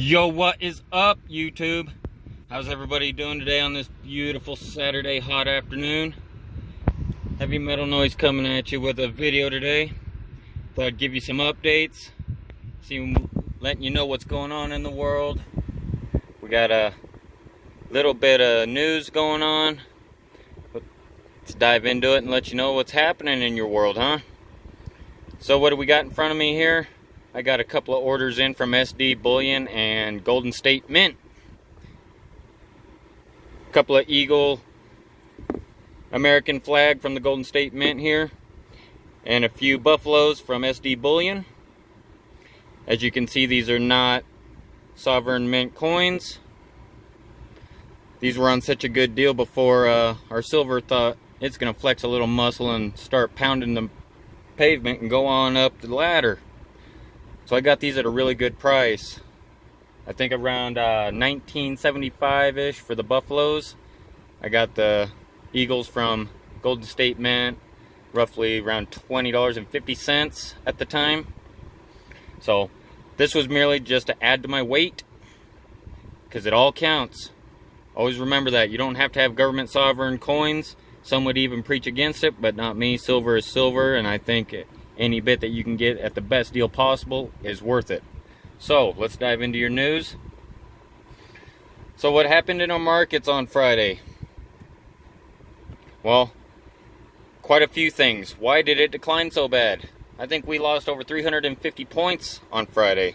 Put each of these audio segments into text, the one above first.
Yo, what is up, YouTube? How's everybody doing today on this beautiful Saturday hot afternoon? Heavy Metal Noise coming at you with a video today. Thought I'd give you some updates, letting you know what's going on in the world. We got a little bit of news going on. Let's dive into it and let you know what's happening in your world, huh? So what do we got in front of me here? I got a couple of orders in from SD Bullion and Golden State Mint. A couple of Eagle American flag from the Golden State Mint here. And a few Buffaloes from SD Bullion. As you can see, these are not Sovereign Mint coins. These were on such a good deal before our silver thought it's going to flex a little muscle and start pounding the pavement and go on up the ladder. So I got these at a really good price. I think around $19.75-ish for the Buffaloes. I got the Eagles from Golden State Mint, roughly around $20.50 at the time. So this was merely just to add to my weight, because it all counts. Always remember that. You don't have to have government sovereign coins. Some would even preach against it, but not me. Silver is silver, and I think any bit that you can get at the best deal possible is worth it. So let's dive into your news. So what happened in our markets on Friday? Well, quite a few things. Why did it decline so bad? I think we lost over 350 points on Friday.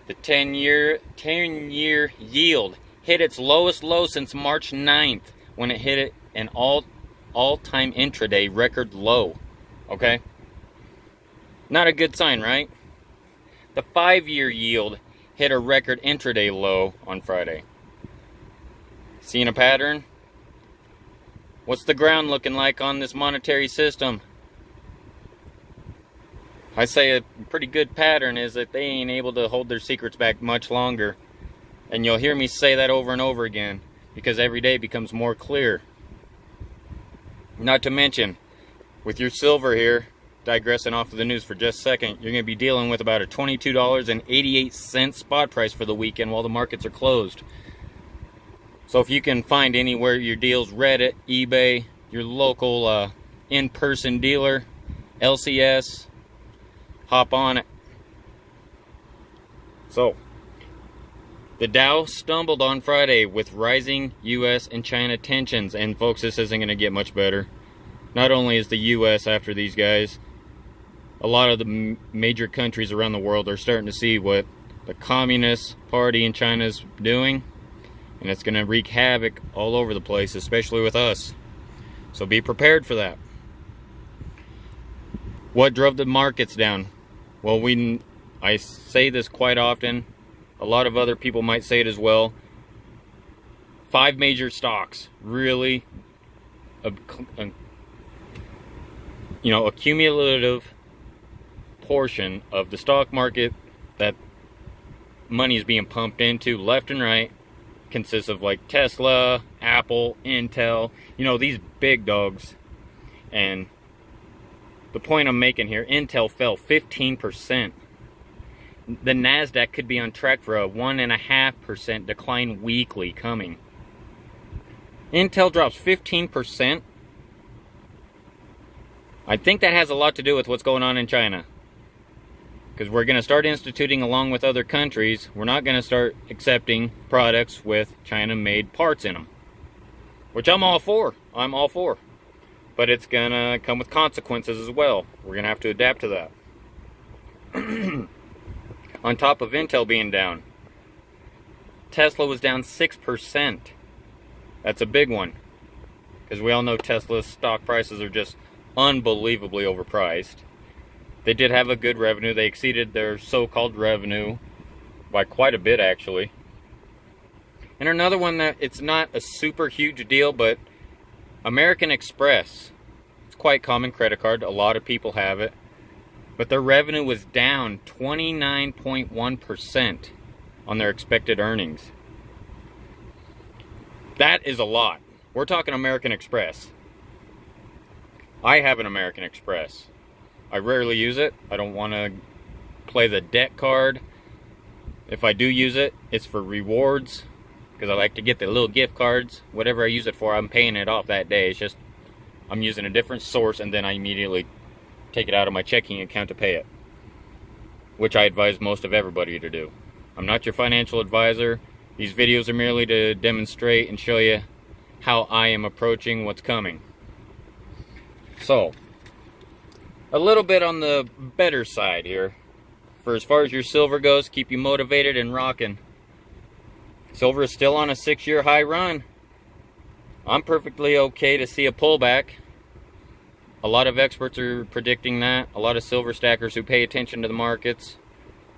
The 10-year yield hit its lowest low since March 9th, when it hit an all-time intraday record low. Okay? Not a good sign, right? The 5-year yield hit a record intraday low on Friday. Seeing a pattern? What's the ground looking like on this monetary system? I say a pretty good pattern is that they ain't able to hold their secrets back much longer. And you'll hear me say that over and over again, because every day becomes more clear. Not to mention, with your silver here, digressing off of the news for just a second, you're going to be dealing with about a $22.88 spot price for the weekend while the markets are closed. So if you can find anywhere your deals, Reddit, eBay, your local in-person dealer, LCS, hop on it. So, the Dow stumbled on Friday with rising U.S. and China tensions, and folks, this isn't going to get much better. Not only is the U.S. after these guys, a lot of the major countries around the world are starting to see what the Communist Party in China is doing, and it's going to wreak havoc all over the place, especially with us. So be prepared for that. What drove the markets down? Well, I say this quite often. A lot of other people might say it as well. 5 major stocks really, a cumulative portion of the stock market that money is being pumped into left and right consists of like Tesla, Apple, Intel, these big dogs. And the point I'm making here, Intel fell 15%. The NASDAQ could be on track for a 1.5% decline weekly coming. Intel drops 15%. I think that has a lot to do with what's going on in China. Because we're going to start instituting, along with other countries, we're not going to start accepting products with China-made parts in them. Which I'm all for. I'm all for. But it's going to come with consequences as well. We're going to have to adapt to that. On top of Intel being down, Tesla was down 6%. That's a big one. Because we all know Tesla's stock prices are just unbelievably overpriced. They did have a good revenue. They exceeded their so-called revenue by quite a bit, actually. And another one that it's not a super huge deal, but American Express. It's quite common credit card. A lot of people have it. But their revenue was down 29.1% on their expected earnings. That is a lot. We're talking American Express. I have an American Express. I rarely use it. I don't want to play the debt card. If I do use it, it's for rewards, because I like to get the little gift cards. Whatever I use it for, I'm paying it off that day. It's just I'm using a different source, and then I immediately take it out of my checking account to pay it, which I advise most of everybody to do. I'm not your financial advisor. These videos are merely to demonstrate and show you how I am approaching what's coming. So, a little bit on the better side here. For as far as your silver goes, keep you motivated and rocking. Silver is still on a 6-year high run. I'm perfectly okay to see a pullback. A lot of experts are predicting that. A lot of silver stackers who pay attention to the markets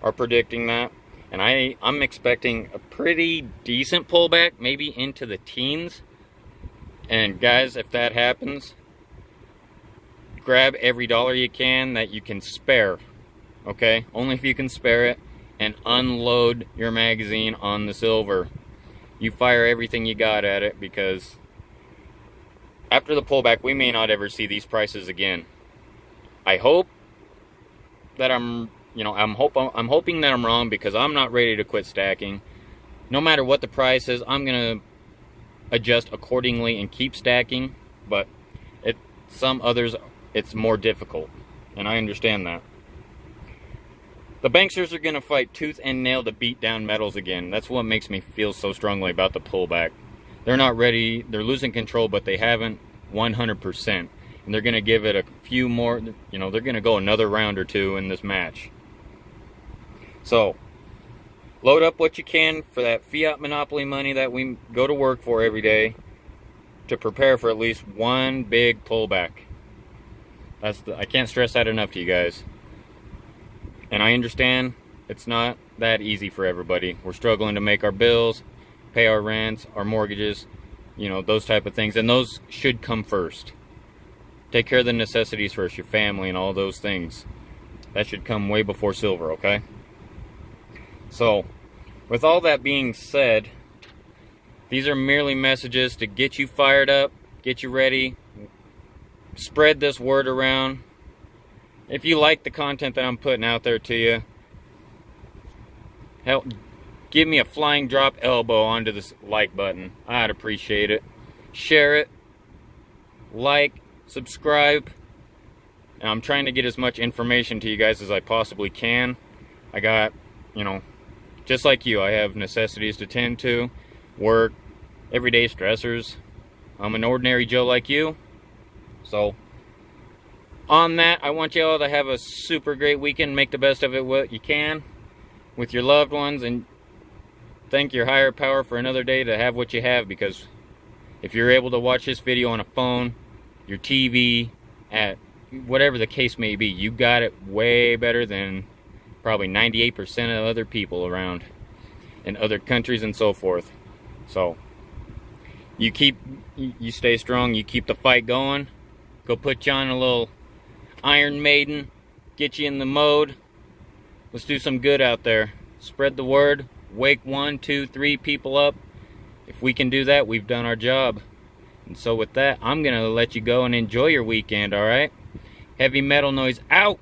are predicting that. And I'm expecting a pretty decent pullback, maybe into the teens. And guys, if that happens, grab every dollar you can that you can spare. Okay? Only if you can spare it. And unload your magazine on the silver. You fire everything you got at it, because after the pullback, we may not ever see these prices again. I hope that I'm hoping that I'm wrong, because I'm not ready to quit stacking. No matter what the price is, I'm gonna adjust accordingly and keep stacking. But some others, it's more difficult, and I understand that. The banksters are going to fight tooth and nail to beat down metals again. That's what makes me feel so strongly about the pullback. They're not ready. They're losing control, but they haven't 100%. And they're going to give it a few more, they're going to go another round or two in this match. So, load up what you can for that fiat monopoly money that we go to work for every day, to prepare for at least one big pullback. I can't stress that enough to you guys. And I understand it's not that easy for everybody. We're struggling to make our bills, pay our rents, our mortgages, those type of things. And those should come first. Take care of the necessities first, your family and all those things. That should come way before silver, okay? So, with all that being said, these are merely messages to get you fired up, get you ready, spread this word around. If you like the content that I'm putting out there to you, help give me a flying drop elbow onto this like button. I'd appreciate it. Share it, like, subscribe. And I'm trying to get as much information to you guys as I possibly can. I got, just like you, I have necessities to tend to, work, everyday stressors. I'm an ordinary Joe like you. So, on that, I want you all to have a super great weekend. Make the best of it what you can with your loved ones, and thank your higher power for another day to have what you have, because if you're able to watch this video on a phone, your TV, at whatever the case may be, you got it way better than probably 98% of other people around in other countries and so forth. So, you stay strong, you keep the fight going. Go put you on a little Iron Maiden, get you in the mode. Let's do some good out there. Spread the word. Wake 1, 2, 3 people up. If we can do that, we've done our job. And so with that, I'm going to let you go and enjoy your weekend, alright? Heavy Metal Noise out!